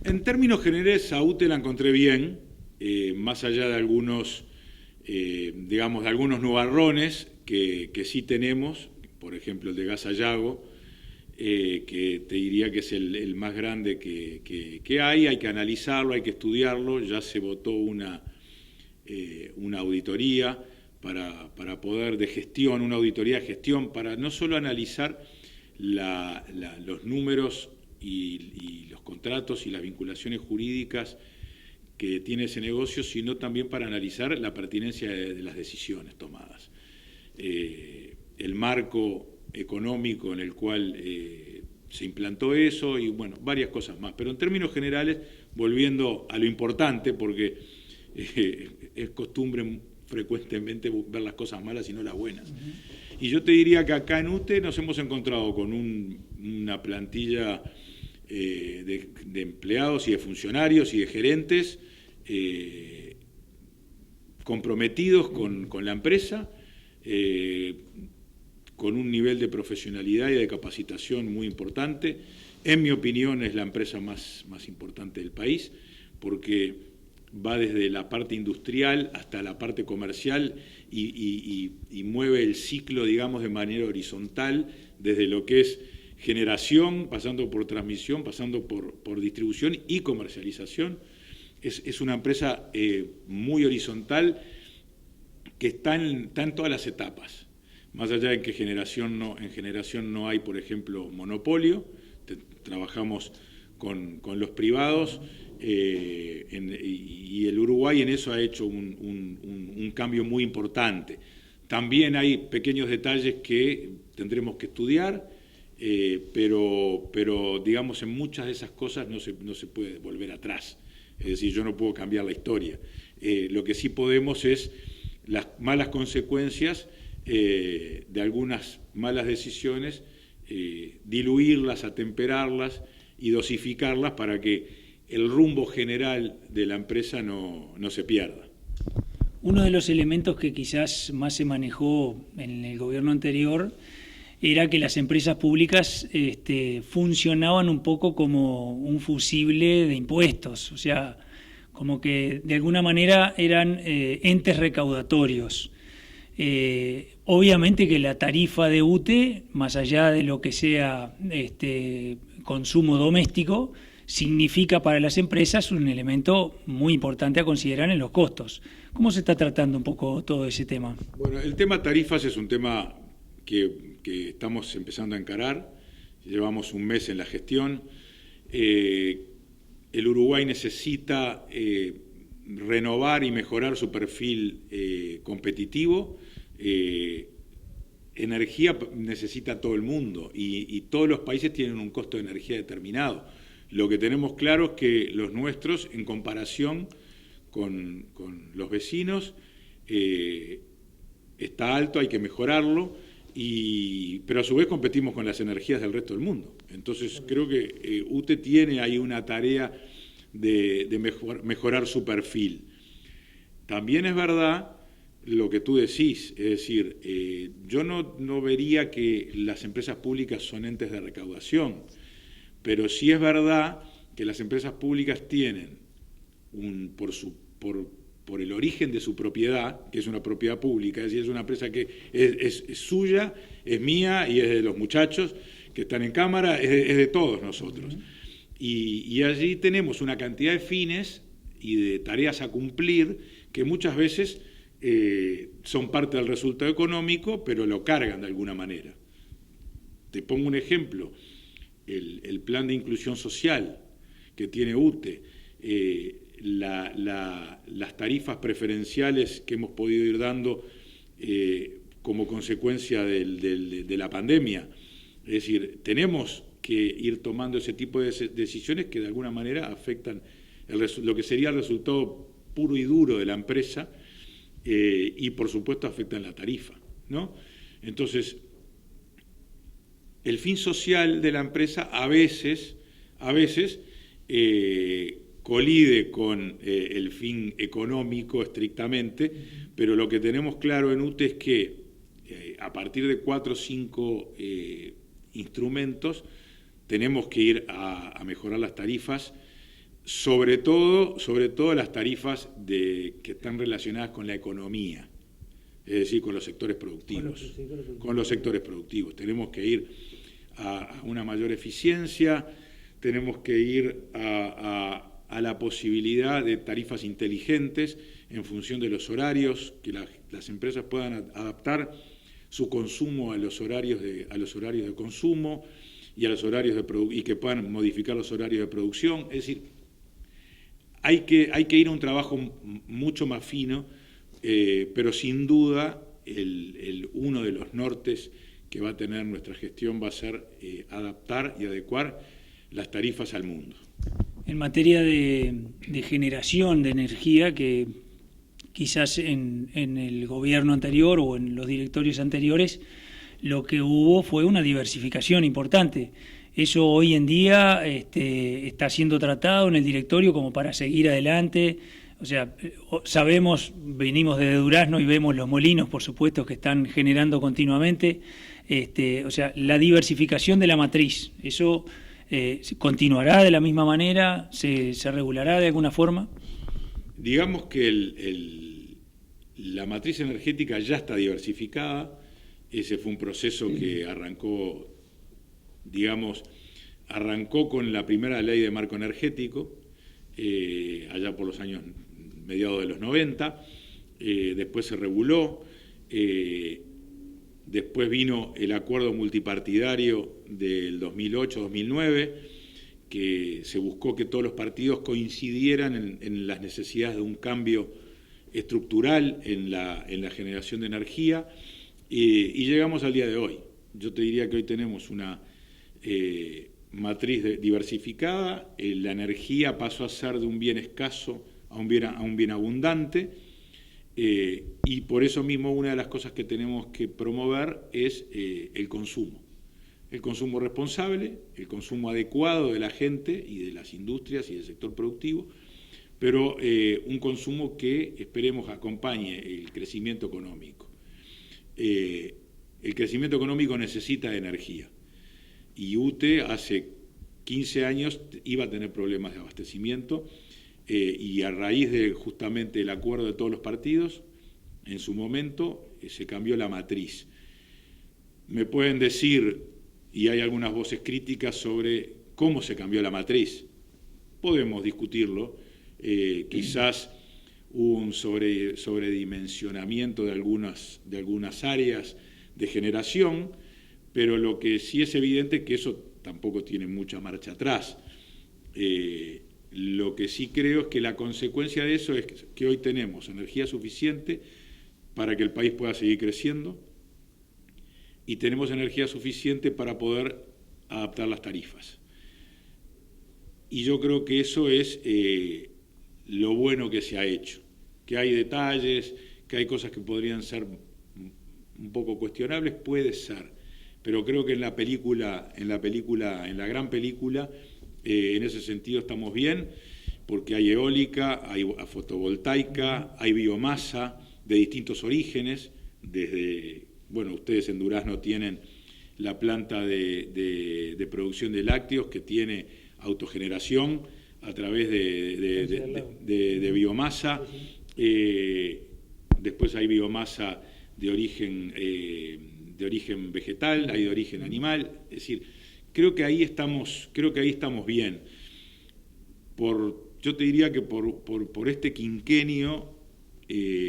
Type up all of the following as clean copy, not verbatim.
En términos generales, a UTE la encontré bien, más allá de algunos, digamos, de algunos nubarrones que sí tenemos, por ejemplo el de Gas Sayago, que te diría que es el más grande que hay que analizarlo, hay que estudiarlo, ya se votó una auditoría para poder de gestión, una auditoría de gestión, para no solo analizar los números y los contratos y las vinculaciones jurídicas que tiene ese negocio, sino también para analizar la pertinencia de las decisiones tomadas. El marco económico en el cual se implantó eso y, bueno, varias cosas más. Pero en términos generales, volviendo a lo importante, porque es costumbre frecuentemente ver las cosas malas y no las buenas. Y yo te diría que acá en UTE nos hemos encontrado con una plantilla de empleados y de funcionarios y de gerentes comprometidos con la empresa, con un nivel de profesionalidad y de capacitación muy importante. En mi opinión es la empresa más importante del país, porque va desde la parte industrial hasta la parte comercial y mueve el ciclo, digamos, de manera horizontal, desde lo que es generación, pasando por transmisión, pasando por distribución y comercialización. Es una empresa muy horizontal que está en todas las etapas. Más allá de que en generación no hay, por ejemplo, monopolio, trabajamos con los privados, y el Uruguay en eso ha hecho un cambio muy importante. También hay pequeños detalles que tendremos que estudiar, pero digamos, en muchas de esas cosas no se puede volver atrás. Es decir, yo no puedo cambiar la historia. Lo que sí podemos es las malas consecuencias de algunas malas decisiones, diluirlas, atemperarlas y dosificarlas para que el rumbo general de la empresa no se pierda. Uno de los elementos que quizás más se manejó en el gobierno anterior era que las empresas públicas funcionaban un poco como un fusible de impuestos, o sea, como que de alguna manera eran entes recaudatorios. Obviamente que la tarifa de UTE, más allá de lo que sea consumo doméstico, significa para las empresas un elemento muy importante a considerar en los costos. ¿Cómo se está tratando un poco todo ese tema? Bueno, el tema tarifas es un tema que estamos empezando a encarar. Llevamos un mes en la gestión. El Uruguay necesita renovar y mejorar su perfil competitivo. Energía necesita todo el mundo y todos los países tienen un costo de energía determinado. Lo que tenemos claro es que los nuestros, en comparación con los vecinos, está alto, hay que mejorarlo, pero a su vez competimos con las energías del resto del mundo. Entonces creo que UTE tiene ahí una tarea de mejorar su perfil. También es verdad lo que tú decís, es decir, yo no vería que las empresas públicas son entes de recaudación, pero sí es verdad que las empresas públicas tienen, por el origen de su propiedad, que es una propiedad pública, es decir, es una empresa que es suya, es mía y es de los muchachos que están en Cámara, es de todos nosotros. Y allí tenemos una cantidad de fines y de tareas a cumplir que muchas veces son parte del resultado económico, pero lo cargan de alguna manera. Te pongo un ejemplo. El plan de inclusión social que tiene UTE, las tarifas preferenciales que hemos podido ir dando como consecuencia de la pandemia. Es decir, tenemos que ir tomando ese tipo de decisiones que de alguna manera afectan lo que sería el resultado puro y duro de la empresa y por supuesto afectan la tarifa, ¿no? Entonces, el fin social de la empresa a veces colide con el fin económico estrictamente, pero lo que tenemos claro en UTE es que a partir de 4 o 5 instrumentos tenemos que ir a mejorar las tarifas, sobre todo las tarifas que están relacionadas con la economía, es decir, con los sectores productivos. Con los sectores productivos. Tenemos que ir a una mayor eficiencia, tenemos que ir a la posibilidad de tarifas inteligentes en función de los horarios, que las empresas puedan adaptar su consumo a los horarios de consumo y a los horarios y que puedan modificar los horarios de producción. Es decir, hay que ir a un trabajo mucho más fino, pero sin duda uno de los nortes que va a tener nuestra gestión va a ser adaptar y adecuar las tarifas al mundo. En materia de generación de energía, que quizás en el gobierno anterior o en los directorios anteriores lo que hubo fue una diversificación importante. Eso hoy en día está siendo tratado en el directorio como para seguir adelante. O sea, sabemos, venimos desde Durazno y vemos los molinos, por supuesto, que están generando continuamente. O sea, la diversificación de la matriz, ¿eso continuará de la misma manera? ¿Se regulará de alguna forma? Digamos que la matriz energética ya está diversificada. Ese fue un proceso que arrancó con la primera ley de marco energético, allá por los años mediados de los 90, después se reguló, después vino el acuerdo multipartidario del 2008-2009, que se buscó que todos los partidos coincidieran en las necesidades de un cambio estructural en la generación de energía, y llegamos al día de hoy. Yo te diría que hoy tenemos una matriz diversificada, la energía pasó a ser de un bien escaso a un bien abundante, y por eso mismo una de las cosas que tenemos que promover es el consumo responsable, el consumo adecuado de la gente y de las industrias y del sector productivo, pero un consumo que esperemos acompañe el crecimiento económico. El crecimiento económico necesita de energía, y UTE hace 15 años iba a tener problemas de abastecimiento, y a raíz de justamente el acuerdo de todos los partidos, en su momento se cambió la matriz. Me pueden decir, y hay algunas voces críticas sobre cómo se cambió la matriz. Podemos discutirlo, quizás un sobredimensionamiento de algunas áreas de generación, pero lo que sí es evidente es que eso tampoco tiene mucha marcha atrás. Lo que sí creo es que la consecuencia de eso es que hoy tenemos energía suficiente para que el país pueda seguir creciendo, y tenemos energía suficiente para poder adaptar las tarifas. Y yo creo que eso es lo bueno que se ha hecho, que hay detalles, que hay cosas que podrían ser un poco cuestionables, puede ser, pero creo que en la gran película, en ese sentido estamos bien, porque hay eólica, hay fotovoltaica, hay biomasa de distintos orígenes, ustedes en Durazno tienen la planta de producción de lácteos que tiene autogeneración a través de biomasa, después hay biomasa de origen vegetal, hay de origen animal, es decir, creo que ahí estamos bien. Yo te diría que por este quinquenio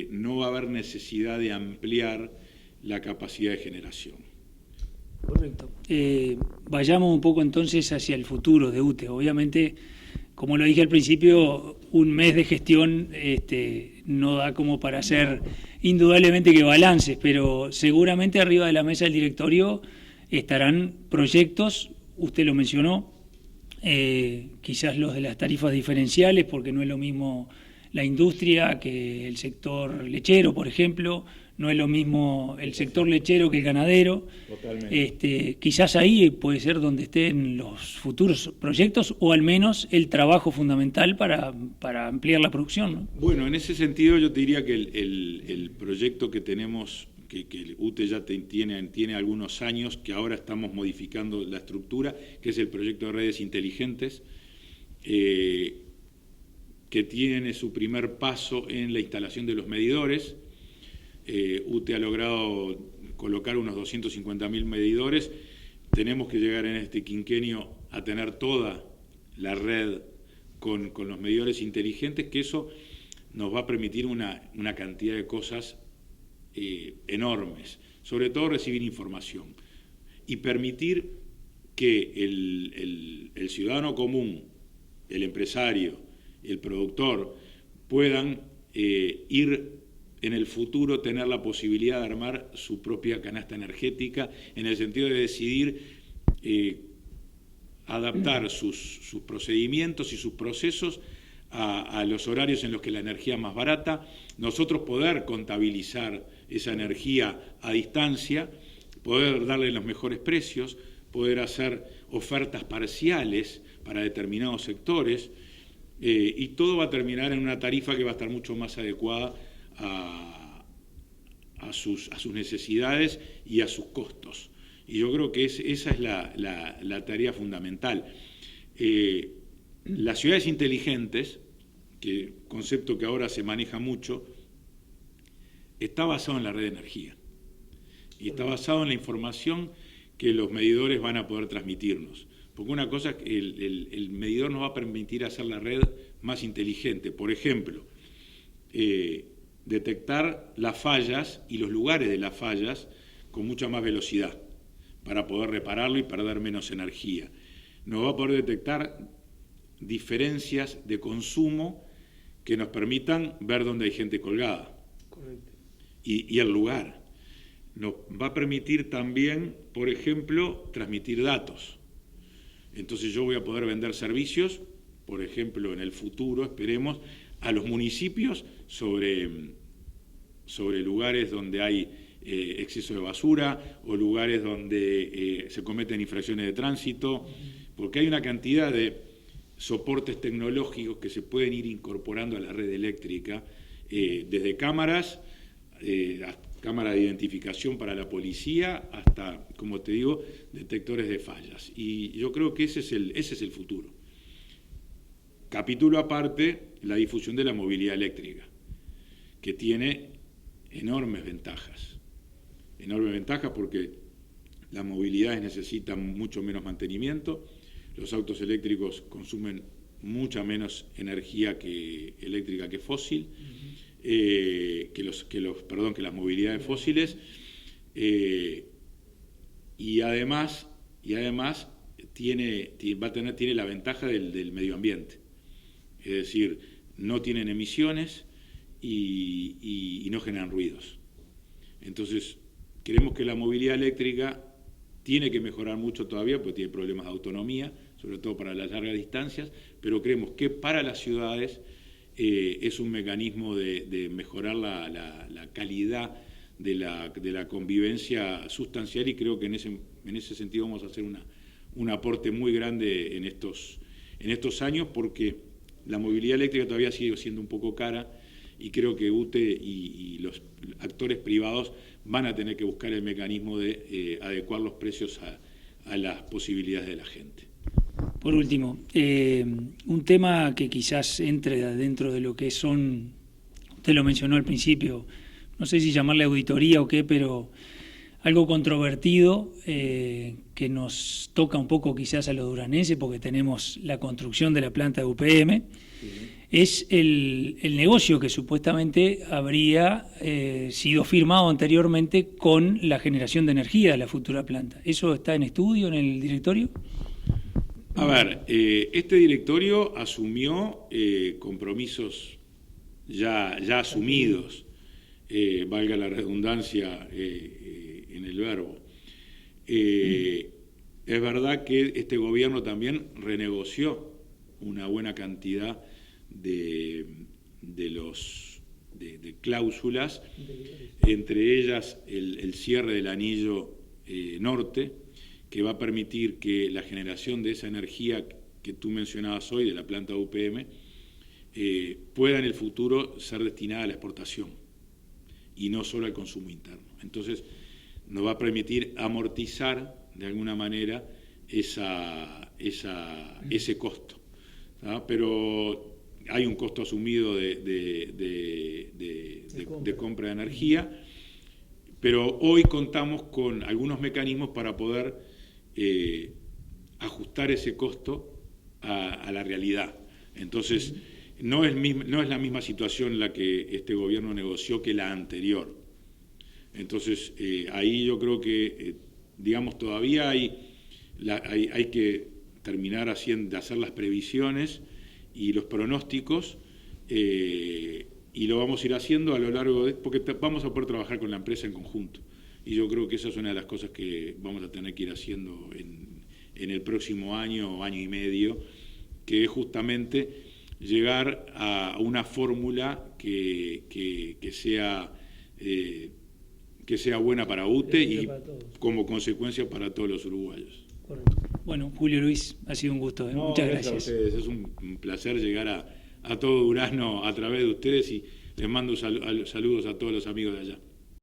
no va a haber necesidad de ampliar la capacidad de generación. Correcto. Vayamos un poco entonces hacia el futuro de UTE. Obviamente, como lo dije al principio, un mes de gestión no da como para hacer indudablemente que balances, pero seguramente arriba de la mesa del directorio estarán proyectos, usted lo mencionó, quizás los de las tarifas diferenciales, porque no es lo mismo la industria que el sector lechero, por ejemplo, no es lo mismo el sector lechero que el ganadero. Totalmente. Quizás ahí puede ser donde estén los futuros proyectos, o al menos el trabajo fundamental para ampliar la producción, ¿no? Bueno, en ese sentido yo te diría que el proyecto que tenemos, que el UTE ya tiene algunos años, que ahora estamos modificando la estructura, que es el proyecto de redes inteligentes, que tiene su primer paso en la instalación de los medidores. UTE ha logrado colocar unos 250.000 medidores. Tenemos que llegar en este quinquenio a tener toda la red con los medidores inteligentes, que eso nos va a permitir una cantidad de cosas enormes, sobre todo recibir información y permitir que el ciudadano común, el empresario, el productor, puedan ir en el futuro, tener la posibilidad de armar su propia canasta energética, en el sentido de decidir adaptar sus procedimientos y sus procesos a los horarios en los que la energía es más barata, nosotros poder contabilizar esa energía a distancia, poder darle los mejores precios, poder hacer ofertas parciales para determinados sectores, y todo va a terminar en una tarifa que va a estar mucho más adecuada a sus necesidades y a sus costos. Y yo creo que esa es la tarea fundamental. Las ciudades inteligentes, que concepto que ahora se maneja mucho, está basado en la red de energía. Y está basado en la información que los medidores van a poder transmitirnos. Porque una cosa, el medidor nos va a permitir hacer la red más inteligente. Por ejemplo, detectar las fallas y los lugares de las fallas con mucha más velocidad para poder repararlo y perder menos energía. Nos va a poder detectar diferencias de consumo que nos permitan ver dónde hay gente colgada. Correcto. Y el lugar. Nos va a permitir también, por ejemplo, transmitir datos. Entonces yo voy a poder vender servicios, por ejemplo, en el futuro, esperemos, a los municipios sobre lugares donde hay exceso de basura o lugares donde se cometen infracciones de tránsito, porque hay una cantidad de soportes tecnológicos que se pueden ir incorporando a la red eléctrica, desde cámaras, cámaras de identificación para la policía, hasta, como te digo, detectores de fallas. Y yo creo que ese es el futuro. Capítulo aparte, la difusión de la movilidad eléctrica, que tiene enormes ventajas porque las movilidades necesitan mucho menos mantenimiento, los autos eléctricos consumen mucha menos energía eléctrica que fósil, que las movilidades fósiles, y además tiene la ventaja del medio ambiente, es decir, no tienen emisiones y no generan ruidos. Entonces, creemos que la movilidad eléctrica tiene que mejorar mucho todavía porque tiene problemas de autonomía, sobre todo para las largas distancias, pero creemos que para las ciudades es un mecanismo de mejorar la calidad de la convivencia sustancial, y creo que en ese sentido vamos a hacer un aporte muy grande en estos años, porque la movilidad eléctrica todavía sigue siendo un poco cara, y creo que UTE y los actores privados van a tener que buscar el mecanismo de adecuar los precios a las posibilidades de la gente. Por último, un tema que quizás entre dentro de lo que son, usted lo mencionó al principio, no sé si llamarle auditoría o qué, pero algo controvertido que nos toca un poco quizás a los duranenses, porque tenemos la construcción de la planta de UPM, es el negocio que supuestamente habría sido firmado anteriormente con la generación de energía de la futura planta. ¿Eso está en estudio en el directorio? A ver, este directorio asumió compromisos ya asumidos, valga la redundancia en el verbo. Es verdad que este gobierno también renegoció una buena cantidad de cláusulas, entre ellas el cierre del anillo norte, que va a permitir que la generación de esa energía que tú mencionabas hoy, de la planta UPM, pueda en el futuro ser destinada a la exportación y no solo al consumo interno. Entonces, nos va a permitir amortizar de alguna manera ese costo, ¿tá? Pero hay un costo asumido de compra de energía, pero hoy contamos con algunos mecanismos para poder ajustar ese costo a la realidad. Entonces, no es la misma situación la que este gobierno negoció que la anterior. Entonces, ahí yo creo que, digamos, todavía hay que terminar de hacer las previsiones y los pronósticos, y lo vamos a ir haciendo a lo largo porque vamos a poder trabajar con la empresa en conjunto. Y yo creo que esa es una de las cosas que vamos a tener que ir haciendo en el próximo año o año y medio, que es justamente llegar a una fórmula que sea buena para UTE y como consecuencia para todos los uruguayos. Correcto. Bueno, Julio Luis, ha sido un gusto. Muchas gracias. A ustedes. Es un placer llegar a todo Durazno a través de ustedes y les mando saludos a todos los amigos de allá.